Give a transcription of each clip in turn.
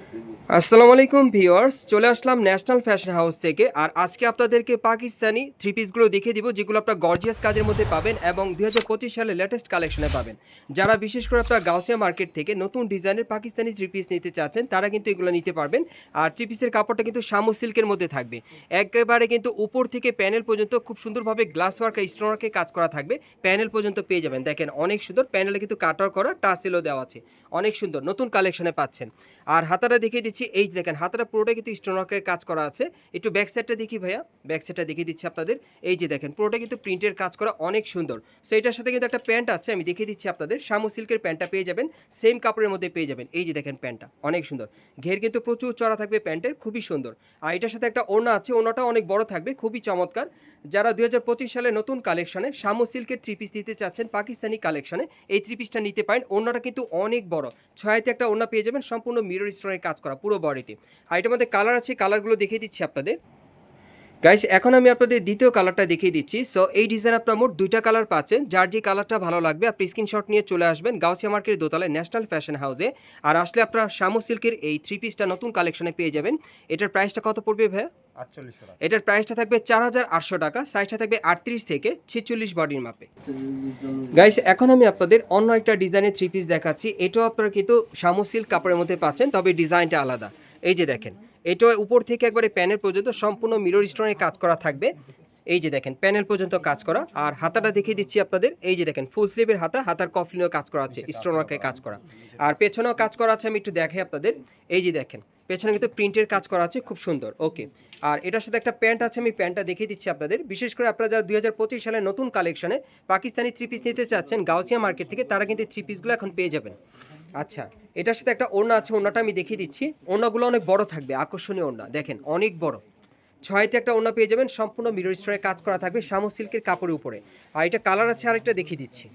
আসসালামু আলাইকুম ভিউয়ার্স, চলে আসলাম ন্যাশনাল ফ্যাশন হাউস থেকে। আর আজকে আপনাদেরকে পাকিস্তানি থ্রি পিসগুলো দেখিয়ে দিব, যেগুলো আপনার গর্জিয়াস কাজের মধ্যে পাবেন এবং 2025 সালে লেটেস্ট কালেকশনে পাবেন। যারা বিশেষ করে আপনার গাউসিয়া মার্কেট থেকে নতুন ডিজাইনের পাকিস্তানি থ্রি পিস নিতে চাচ্ছেন, তারা কিন্তু এগুলো নিতে পারবেন। আর থ্রি পিসের কাপড়টা কিন্তু শামু সিল্কের মধ্যে থাকবে, একেবারে কিন্তু উপর থেকে প্যানেল পর্যন্ত খুব সুন্দরভাবে গ্লাস ওয়ার্ক আর স্টোন ওয়ার্কে কাজ করা থাকবে। প্যানেল পর্যন্ত পেয়ে যাবেন, দেখেন অনেক সুন্দর। প্যানেলে কিন্তু কাটার করা টাসেলও দেওয়া আছে, অনেক সুন্দর নতুন কালেকশনে পাচ্ছেন। আর হাতাটা দেখিয়ে দিচ্ছি, এই যে দেখেন হাতাটা পুরোটা কিন্তু স্টোন ওয়ার্কের কাজ করা আছে। একটু ব্যাক সাইডটা দেখি ভাইয়া, ব্যাক সাইডটা দেখিয়ে দিচ্ছি আপনাদের। এই যে দেখেন পুরোটা কিন্তু প্রিন্টের কাজ করা, অনেক সুন্দর। সো এটার সাথে কিন্তু একটা প্যান্ট আছে, আমি দেখিয়ে দিচ্ছি আপনাদের। শামু সিল্কের প্যান্টটা পেয়ে যাবেন, সেম কাপড়ের মধ্যে পেয়ে যাবেন। এই যে দেখেন প্যান্টটা অনেক সুন্দর, ঘের কিন্তু প্রচুর চড়া থাকবে প্যান্টের, খুবই সুন্দর। আর এটার সাথে একটা ওড়না আছে, ওড়নাটা অনেক বড় থাকবে, খুবই চমৎকার। যারা 2025 সালে নতুন কালেকশনে শামু সিল্কের থ্রি পিস নিতে চাচ্ছেন পাকিস্তানি কালেকশনে, এই থ্রি পিসটা নিতে পারেন। ওড়নাটা কিন্তু অনেক বড়, ছয়তে একটা ওড়না পেয়ে যাবেন, সম্পূর্ণ মিরর স্টোনের কাজ করা পুরো বডিতে। আর এটার মধ্যে কালার আছে, কালারগুলো দেখিয়ে দিচ্ছি আপনাদের। গাইস, এখন আমি আপনাদের দ্বিতীয় কালারটা দেখিয়ে দিচ্ছি। সো এই ডিজাইন আপনার মোট দুইটা কালার পাচ্ছেন। যার যে কালারটা ভালো লাগবে আপনি স্ক্রিনশট নিয়ে চলে আসবেন গাউসিয়া মার্কেটের দোতলায় ন্যাশনাল ফ্যাশন হাউসে। আর আসলে আপনারা শামু সিল্কের এই থ্রি পিসটা নতুন কালেকশনে পেয়ে যাবেন। এটার প্রাইসটা কত পড়বে ভাই? 4800 টাকা। এটার প্রাইসটা থাকবে 4800 টাকা, সাইজটা থাকবে 38 থেকে 46 বডির মাপে। গাইস, এখন আমি আপনাদের অন্য একটা ডিজাইনের থ্রি পিস দেখাচ্ছি। এটাও আপনারা কিন্তু শামু সিল্ক কাপড়ের মধ্যে পাচ্ছেন, তবে ডিজাইনটা আলাদা। এই যে দেখেন, এটা উপর থেকে একবারে প্যানেল পর্যন্ত সম্পূর্ণ মিরর স্টোনের কাজ করা থাকবে। এই যে দেখেন প্যানেল পর্যন্ত কাজ করা। আর হাতাটা দেখিয়ে দিচ্ছি আপনাদের। এই যে দেখেন ফুল স্লিভের হাতা, হাতার কফলিনেও কাজ করা আছে, স্টোন ওয়ার্কের কাজ করা। আর পেছনেও কাজ করা আছে, আমি একটু দেখাই আপনাদের। এই যে দেখেন পেছনে কিন্তু প্রিন্টের কাজ করা আছে, খুব সুন্দর। ওকে, আর এটার সাথে একটা প্যান্ট আছে, আমি প্যান্টটা দেখিয়ে দিচ্ছি আপনাদের। বিশেষ করে আপনারা যারা 2025 সালে নতুন কালেকশনে পাকিস্তানি থ্রি পিস নিতে চাচ্ছেন গাউসিয়া মার্কেট থেকে, তারা কিন্তু থ্রি পিসগুলো এখন পেয়ে যাবেন। আচ্ছা, এটার সাথে একটা ওড়না আছে, ওড়নাটা আমি দেখিয়ে দিচ্ছি। ওড়নাগুলো অনেক বড় থাকবে, আকর্ষণীয় ওড়না, দেখেন অনেক বড়। ছয়তে একটা ওড়না পেয়ে যাবেন, সম্পূর্ণ মিরর স্টোনের কাজ করা থাকবে শামু সিল্কের কাপড়ের উপরে। আর এটা কালার আছে, আরেকটা দেখিয়ে দিচ্ছি।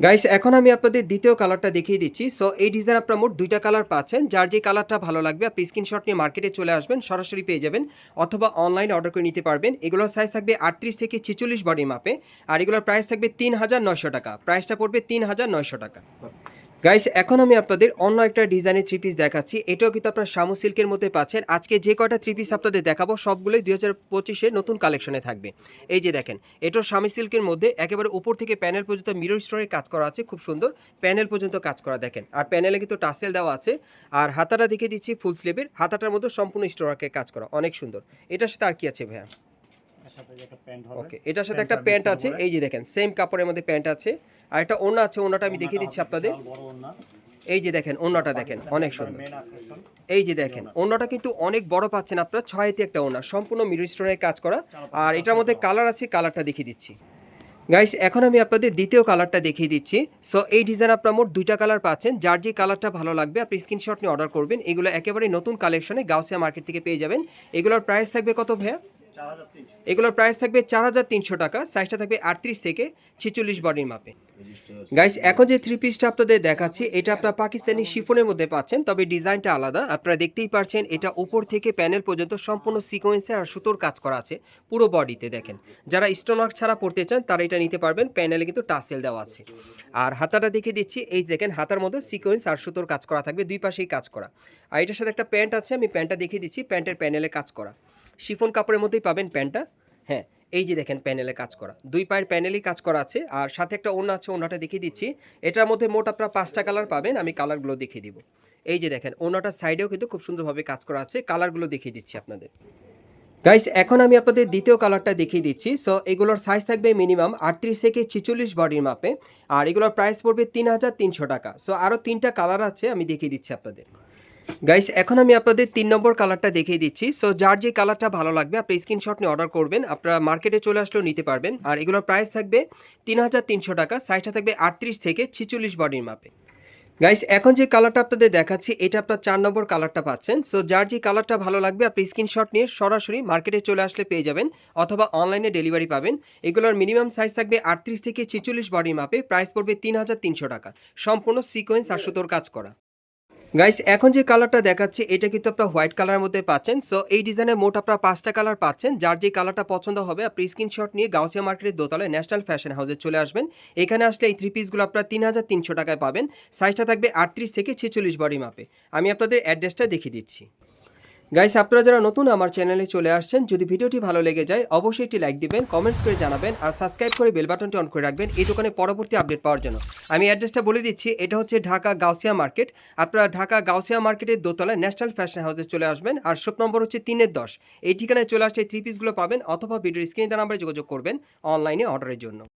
গাইস, এখন আমি আপনাদের দ্বিতীয় কালারটা দেখিয়ে দিচ্ছি। সো এই ডিজাইন আপনার মোট দুইটা কালার পাচ্ছেন। যার যে কালারটা ভালো লাগবে আপনি স্ক্রিনশট নিয়ে মার্কেটে চলে আসবেন, সরাসরি পেয়ে যাবেন, অথবা অনলাইনে অর্ডার করে নিতে পারবেন। এগুলোর সাইজ থাকবে 38 থেকে 46 বডি মাপে। আর এগুলোর প্রাইস থাকবে 3900 টাকা, প্রাইসটা পড়বে 3900 টাকা। গাইস, এখন আমি আপনাদের অন্য একটা ডিজাইনের থ্রি পিস দেখাচ্ছি। এটাও কিন্তু আপনারা শামু সিল্কের মধ্যে পাচ্ছেন। আজকে যে কয়টা থ্রি পিস আপনাদের দেখাবো সবগুলোই 2025-এর নতুন কালেকশনে থাকবে। এই যে দেখেন, এটাও শামু সিল্কের মধ্যে একেবারে উপর থেকে প্যানেল পর্যন্ত মিরর স্টোনের কাজ করা আছে, খুব সুন্দর। প্যানেল পর্যন্ত কাজ করা দেখেন, আর প্যানেলে কিন্তু টাসেল দেওয়া আছে। আর হাতাটা দেখিয়ে দিচ্ছি ফুল স্লিভের, হাতাটার মধ্যে সম্পূর্ণ স্টোরাকে কাজ করা, অনেক সুন্দর। এটার সাথে আর কি আছে ভাইয়া? এর সাথে যে একটা প্যান্ট হবে। ওকে, এটার সাথে একটা প্যান্টটা প্যান্ট মিক্সিং আছে, করে। এই যে দেখেন সেম কাপড়ের মধ্যে প্যান্ট আছে। আর একটা ওড়না আছে, ওড়নাটা আমি দেখিয়ে দিচ্ছি ওড়নাটা আপনাদের। বিশাল বড় ওড়না। এই যে দেখেন ওড়নাটা দেখেন, পাকিস্তানি অনেক একবারে সুন্দর। মেন আকর্ষণ। এই যে দেখেন ওড়নাটা কিন্তু অনেক বড় পাচ্ছেন আপনারা, ছয়তে একটা ওড়না, সম্পূর্ণ মিরর স্টোনের কাজ করা। আর এটার মধ্যে কালার আছে, কালারটা দেখিয়ে দিচ্ছি। গাইস, এখন আমি আপনাদের দ্বিতীয় কালারটা দেখিয়ে দিচ্ছি। সো এই ডিজাইন আপনার মোট দুইটা কালার পাচ্ছেন। যার যে কালারটা ভালো লাগবে আপনি স্ক্রিনশট নিয়ে অর্ডার করবেন। এগুলো একেবারে নতুন কালেকশনে গাউসিয়া মার্কেট থেকে পেয়ে যাবেন। এগুলোর প্রাইস থাকবে কত ভাইয়া? 4300। এগুলোর প্রাইস থাকবে 4300 টাকা, সাইজটা থাকবে 38 থেকে 46 বডির মাপে। গাইস, এখন যে থ্রি পিসটা আপনাদের দেখাচ্ছি, এটা আপনারা পাকিস্তানি শিফনের মধ্যে পাচ্ছেন, তবে ডিজাইনটা আলাদা। আপনারা দেখতেই পাচ্ছেন, এটা উপর থেকে প্যানেল পর্যন্ত সম্পূর্ণ সিকোয়েন্সে আর সুতোর কাজ করা আছে পুরো বডিতে। দেখেন, যারা স্টোন ওয়ার্ক ছাড়া পড়তে চান তারা এটা নিতে পারবেন। প্যানেলে কিন্তু টাসেল দেওয়া আছে। আর হাতাটা দেখিয়ে দিচ্ছি, এই দেখেন হাতার মধ্যে সিকোয়েন্স আর সুতোর কাজ করা থাকবে, দুই পাশেই কাজ করা। আর এটার সাথে একটা প্যান্ট আছে, আমি প্যান্টটা দেখিয়ে দিচ্ছি। প্যান্টের প্যানেলে কাজ করা, শিফন কাপড়ের মধ্যেই পাবেন প্যান্টটা। হ্যাঁ, এই যে দেখেন প্যানেলে কাজ করা, দুই পায়ের প্যানেলই কাজ করা আছে। আর সাথে একটা ওড়না আছে, ওড়নাটা দেখিয়ে দিচ্ছি। এটার মধ্যে মোট আপনারা 5টা কালার পাবেন, আমি কালারগুলো দেখিয়ে দিব। এই যে দেখেন ওড়নাটার সাইডেও কিন্তু খুব সুন্দরভাবে কাজ করা আছে, কালারগুলো দেখিয়ে দিচ্ছি আপনাদের। গাইস, এখন আমি আপনাদের দ্বিতীয় কালারটা দেখিয়ে দিচ্ছি। সো এগুলোর সাইজ থাকবে মিনিমাম 38 থেকে 46 বডির মাপে। আর এগুলোর প্রাইস পড়বে 3300 টাকা। সো আরও 3টা কালার আছে, আমি দেখিয়ে দিচ্ছি আপনাদের। গাইস, এখন আমি আপনাদের 3 নম্বর কালারটা দেখিয়ে দিচ্ছি। সো যার যে কালারটা ভালো লাগবে আপনি স্ক্রিনশট নিয়ে অর্ডার করবেন, আপনারা মার্কেটে চলে আসলেও নিতে পারবেন। আর এগুলোর প্রাইস থাকবে 3300 টাকা, সাইজটা থাকবে 38 থেকে 46 বডির মাপে। গাইস, এখন যে কালারটা আপনাদের দেখাচ্ছি, এটা আপনার 4 নম্বর কালারটা পাচ্ছেন। সো যার যে কালারটা ভালো লাগবে আপনি স্ক্রিনশট নিয়ে সরাসরি মার্কেটে চলে আসলে পেয়ে যাবেন, অথবা অনলাইনে ডেলিভারি পাবেন। এগুলোর মিনিমাম সাইজ থাকবে 38 থেকে 46 বডির মাপে, প্রাইস পড়বে 3300 টাকা, সম্পূর্ণ সিকোয়েন্স আর সুতোর কাজ করা। গাইস এখন যে কালারটা দেখাচ্ছি এটা কিন্তু আপনারা হোয়াইট কালারের মধ্যে পাচ্ছেন। সো এই ডিজাইনের মোট আপনারা 5টা কালার পাচ্ছেন। যার যে কালারটা পছন্দ হবে আপনি স্ক্রিনশট নিয়ে গাউসিয়া মার্কেটের দোতলায় ন্যাশনাল ফ্যাশন হাউসে চলে আসবেন। এখানে আসলে এই থ্রি পিসগুলো আপনারা 3300 টাকায় পাবেন। সাইজটা থাকবে 38 থেকে 46 বডি মাপে। আমি আপনাদের অ্যাড্রেসটা দেখিয়ে দিচ্ছি। গাইস আপনারা যারা নতুন আমার চ্যানেলে চলে আসছেন, যদি ভিডিওটি ভালো লেগে যায় অবশ্যই একটি লাইক দিবেন, কমেন্টস করে জানাবেন আর সাবস্ক্রাইব করে বেল বাটনটি অন করে রাখবেন এই দোকানে পরবর্তী আপডেট পাওয়ার জন্য। আমি অ্যাড্রেসটা বলে দিচ্ছি, এটা হচ্ছে ঢাকা গাউসিয়া মার্কেট। আপনারা ঢাকা গাউসিয়া মার্কেটের দোতলায় ন্যাশনাল ফ্যাশন হাউসে চলে আসবেন আর শপ নম্বর হচ্ছে 3-10। এই ঠিকানায় চলে আসলে এই থ্রি পিসগুলো পাবেন অথবা ভিডিওর স্ক্রিনে দেওয়া নাম্বারে যোগাযোগ করবেন অনলাইনে অর্ডারের জন্য।